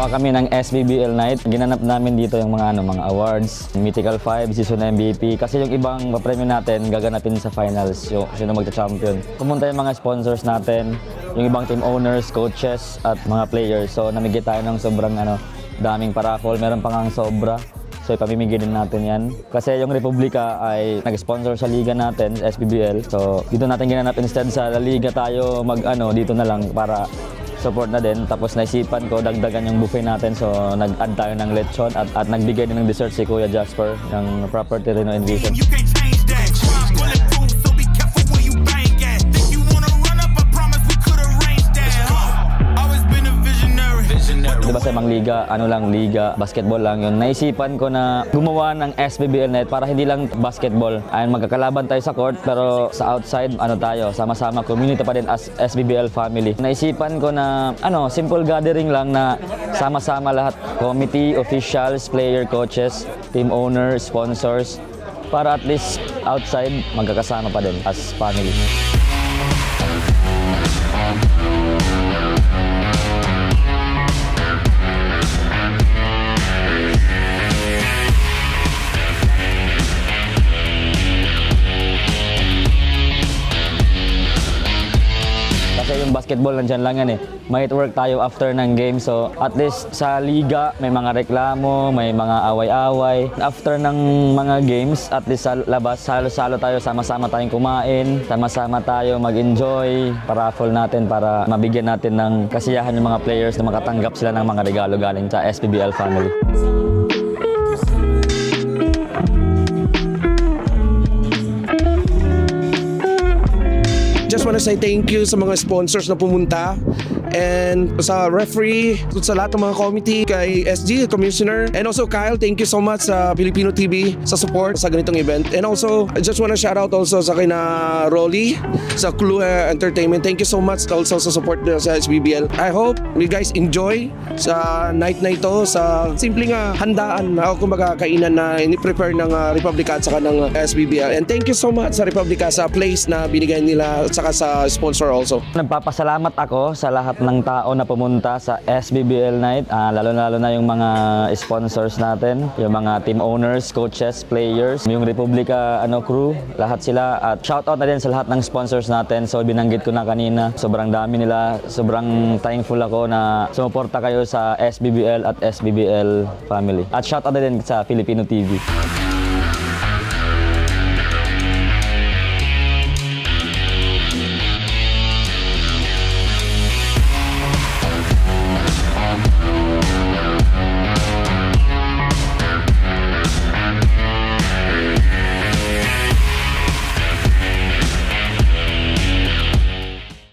gumawa kami ng SBBL Night. Ginanap namin dito yung mga awards, Mythical 5, Season MVP. Kasi yung ibang papremyo natin gaganapin sa finals, yung sino magta-champion. Pumunta yung mga sponsors natin, yung ibang team owners, coaches, at mga players. So namigay tayo ng sobrang daming paraffle, meron pa ngang sobra. So ipamimigay din natin yan. Kasi yung Republika ay nag-sponsor sa liga natin, SBBL. So dito natin ginanap, instead sa La Liga tayo dito na lang para support na din. Tapos naisipan ko, dagdagan yung buffet natin. So nag-add tayo ng lechon at nagbigay din ng dessert si Kuya Jasper ng Property Reno Envision. Diba sa ibang liga, liga, basketball lang yun. Naisipan ko na gumawa ng SBBL Night para hindi lang basketball. Ayun, magkakalaban tayo sa court, pero sa outside, tayo, sama-sama, community pa din as SBBL family. Naisipan ko na, simple gathering lang na sama-sama lahat, committee, officials, player, coaches, team owners, sponsors, para at least outside, magkakasama pa din as family. Kasi yung basketball nandyan lang yan Might work tayo after ng game. So at least sa liga may mga reklamo, may mga away-away. After ng mga games, at least sa labas, salo-salo tayo, sama-sama tayong kumain, sama-sama tayo mag-enjoy, paraffle natin para mabigyan natin ng kasiyahan yung mga players na makatanggap sila ng mga regalo galing sa SBBL family. Just want to say thank you sa mga sponsors na pumunta and sa referee, sa lahat ng mga committee, kay SG, Commissioner, and also Kyle, thank you so much sa Filipino TV sa support sa ganitong event. And also, I just want to shout out also sa kina Rolly, sa Clue Entertainment. Thank you so much also sa support sa SBBL. I hope you guys enjoy sa night na ito, sa simpleng handaan na kumbaga kainan na ini-prepare ng Republika at saka ng SBBL. And thank you so much sa Republika sa place na binigay nila at saka sa sponsor also. Nagpapasalamat ako sa lahat ng tao na pumunta sa SBBL Night, lalo-lalo na yung mga sponsors natin, yung mga team owners, coaches, players, yung Republika crew, lahat sila. At shoutout na din sa lahat ng sponsors natin. So binanggit ko na kanina, sobrang dami nila, sobrang thankful ako na sumuporta kayo sa SBBL at SBBL family. At shoutout na din sa Filipino TV.